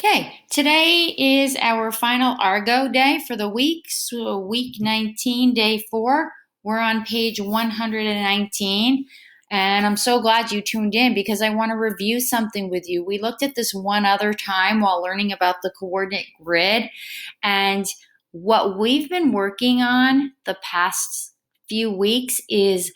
Okay, today is our final Argo day for the week, so week 19, day 4. We're on page 119, and I'm so glad you tuned in because I want to review something with you. We looked at this one other time while learning about the coordinate grid, and what we've been working on the past few weeks is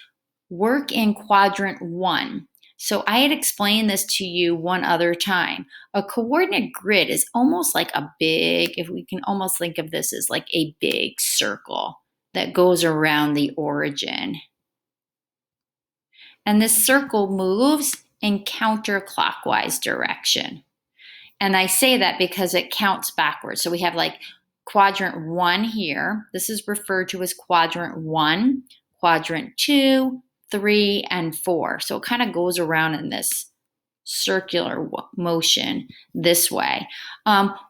work in quadrant 1. So I had explained this to you one other time. A coordinate grid is almost like a big, if we can almost think of this as like a big circle that goes around the origin. And this circle moves in counterclockwise direction. And I say that because it counts backwards. So we have like quadrant 1 here. This is referred to as quadrant 1, quadrant 2, 3, and 4. So it kind of goes around in this circular motion this way.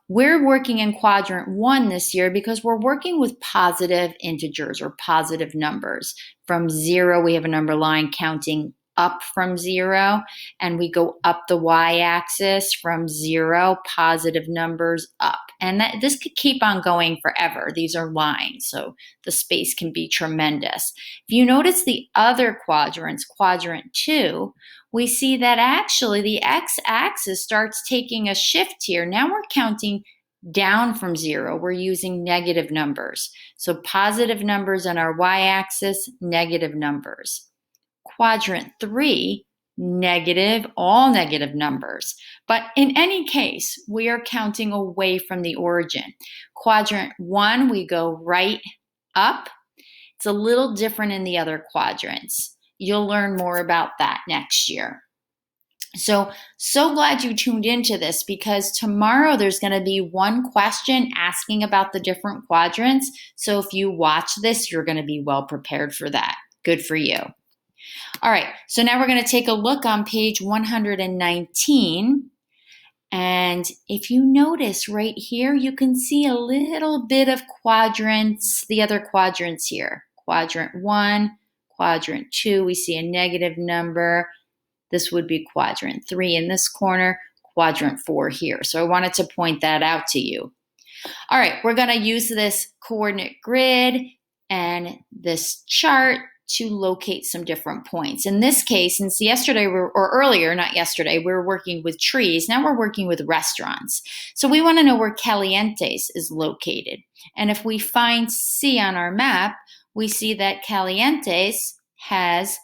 We're working in quadrant 1 this year because we're working with positive integers or positive numbers. From 0, we have a number line counting up from 0, and we go up the y-axis from 0, positive numbers up. And this could keep on going forever. These are lines, so the space can be tremendous. If you notice the other quadrants, quadrant 2, we see that actually the x-axis starts taking a shift here. Now we're counting down from 0. We're using negative numbers. So positive numbers on our y-axis, negative numbers. Quadrant 3, negative, all negative numbers. But in any case, we are counting away from the origin. Quadrant 1, we go right up. It's a little different in the other quadrants. You'll learn more about that next year. So glad you tuned into this because tomorrow there's going to be one question asking about the different quadrants. So if you watch this, you're going to be well prepared for that. Good for you. All right, so now we're going to take a look on page 119. And if you notice right here, you can see a little bit of quadrants, the other quadrants here. Quadrant 1, quadrant 2, we see a negative number. This would be quadrant 3 in this corner, quadrant 4 here. So I wanted to point that out to you. All right, we're going to use this coordinate grid and this chart to locate some different points. In this case, since yesterday, or earlier, not yesterday, we were working with trees. Now we're working with restaurants. So we want to know where Calientes is located. And if we find C on our map, we see that Calientes has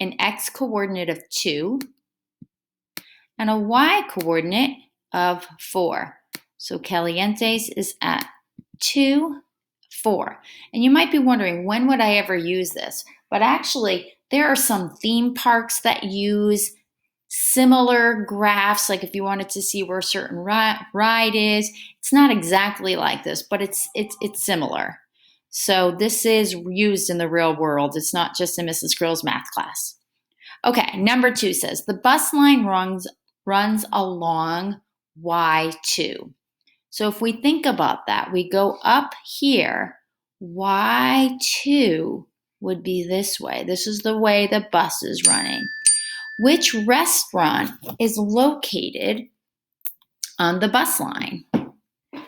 an x coordinate of 2 and a y coordinate of 4. So Calientes is at 2, 4. And you might be wondering, when would I ever use this? But actually, there are some theme parks that use similar graphs, like if you wanted to see where a certain ride is. It's not exactly like this, but it's similar. So this is used in the real world. It's not just in Mrs. Grill's math class. Okay, number 2 says, the bus line runs along Y2. So if we think about that, we go up here, Y2 would be this way. This is the way the bus is running. Which restaurant is located on the bus line?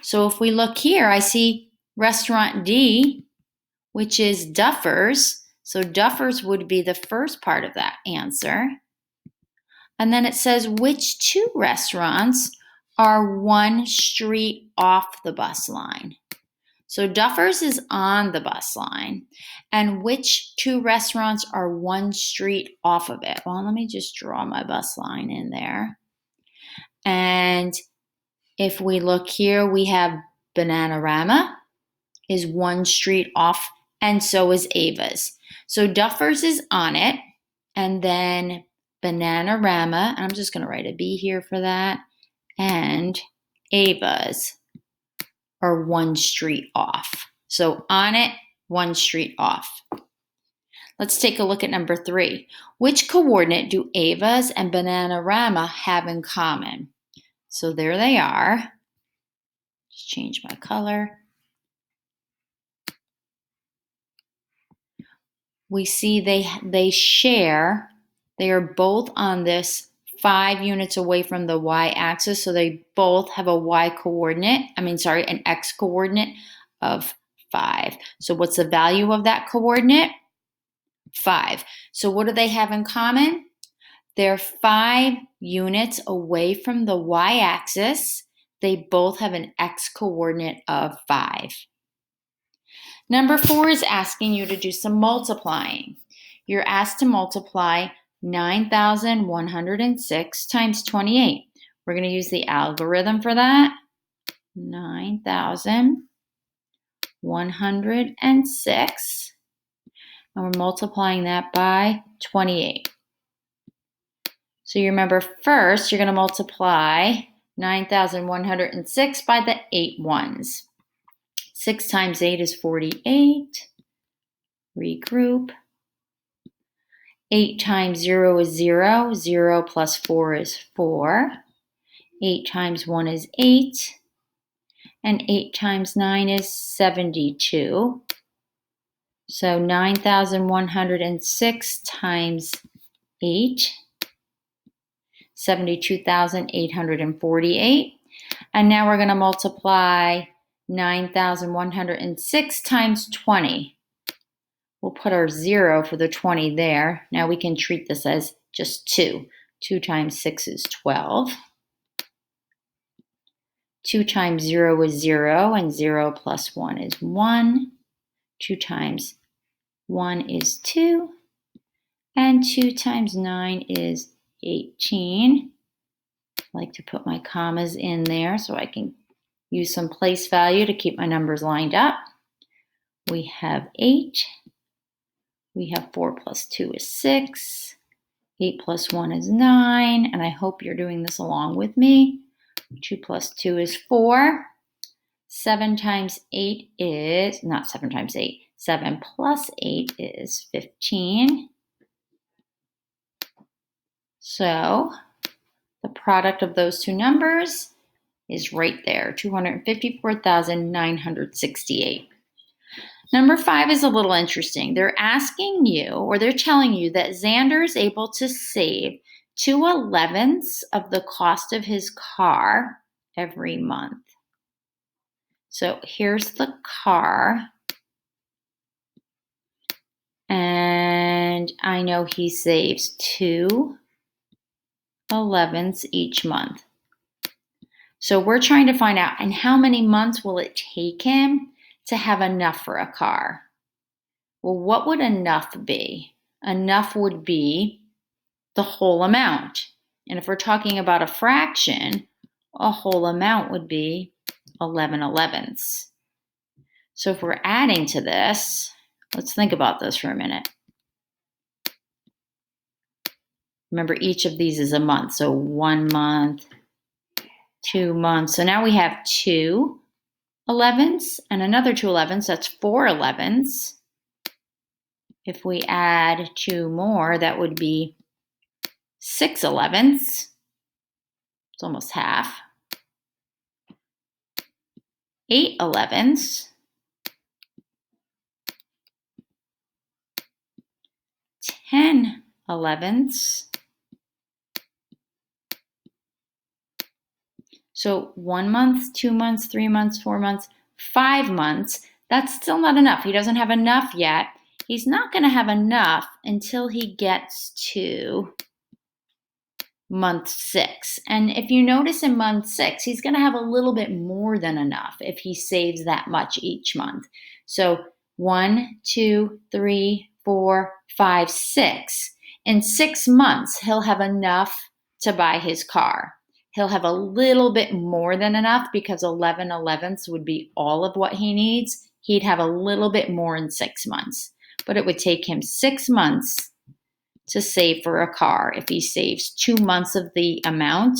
So if we look here, I see restaurant D, which is Duffers. So Duffers would be the first part of that answer. And then it says, which 2 restaurants are 1 street off the bus line? So Duffers is on the bus line. And which 2 restaurants are 1 street off of it? Well, let me just draw my bus line in there. And if we look here, we have Bananarama is 1 street off, and so is Ava's. So Duffers is on it, and then Bananarama, and I'm just going to write a B here for that, and Ava's are 1 street off. So on it, 1 street off. Let's take a look at number 3. Which coordinate do Ava's and Bananarama have in common? So there they are. Just change my color. We see they share, they are both on this 5 units away from the y-axis, so they both have a an x-coordinate of 5. So what's the value of that coordinate? 5. So what do they have in common? They're 5 units away from the y-axis. They both have an x-coordinate of 5. Number 4 is asking you to do some multiplying. You're asked to multiply 9,106 times 28. We're going to use the algorithm for that. 9,106. And we're multiplying that by 28. So you remember first, you're going to multiply 9,106 by the 8 ones. 6 times 8 is 48. Regroup. 8 times 0 is 0. 0 plus 4 is 4. 8 times 1 is 8. And 8 times 9 is 72. So 9,106 times 8, 72,848. And now we're going to multiply 9,106 times 20. We'll put our 0 for the 20 there. Now we can treat this as just 2. 2 times 6 is 12. 2 times 0 is 0, and 0 plus 1 is 1. 2 times 1 is 2, and 2 times 9 is 18. I like to put my commas in there so I can use some place value to keep my numbers lined up. We have 8. We have 4 plus 2 is 6. 8 plus 1 is 9, and I hope you're doing this along with me. 2 plus 2 is 4. 7 times 8 is, not 7 times 8, 7 plus 8 is 15. So the product of those two numbers is right there, 254,968. Number 5 is a little interesting. They're asking you, or they're telling you that Xander is able to save 2/11ths of the cost of his car every month. So here's the car. And I know he saves 2/11ths each month. So we're trying to find out, and how many months will it take him to have enough for a car? Well, what would enough be? Enough would be the whole amount. And if we're talking about a fraction, a whole amount would be 11/11ths. So if we're adding to this, let's think about this for a minute. Remember, each of these is a month. So 1 month, 2 months. So now we have 2/11ths and another 2/11ths. That's 4/11ths. If we add 2 more, that would be 6/11ths. It's almost half. 8/11ths. 10/11ths. So 1 month, 2 months, 3 months, 4 months, 5 months. That's still not enough. He doesn't have enough yet. He's not going to have enough until he gets to month 6. And if you notice in month 6, he's going to have a little bit more than enough if he saves that much each month. So 1, 2, 3, 4, 5, 6. In 6 months, he'll have enough to buy his car. He'll have a little bit more than enough because 11/11ths would be all of what he needs. He'd have a little bit more in 6 months. But it would take him 6 months to save for a car if he saves 2 months of the amount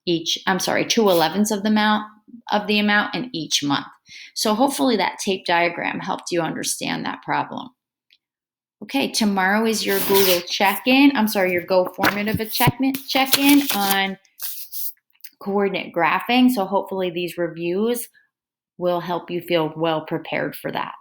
each, 2/11ths of the amount in each month. So hopefully that tape diagram helped you understand that problem. Okay, tomorrow is your Google check-in. Your Go Formative check-in on coordinate graphing. So hopefully these reviews will help you feel well prepared for that.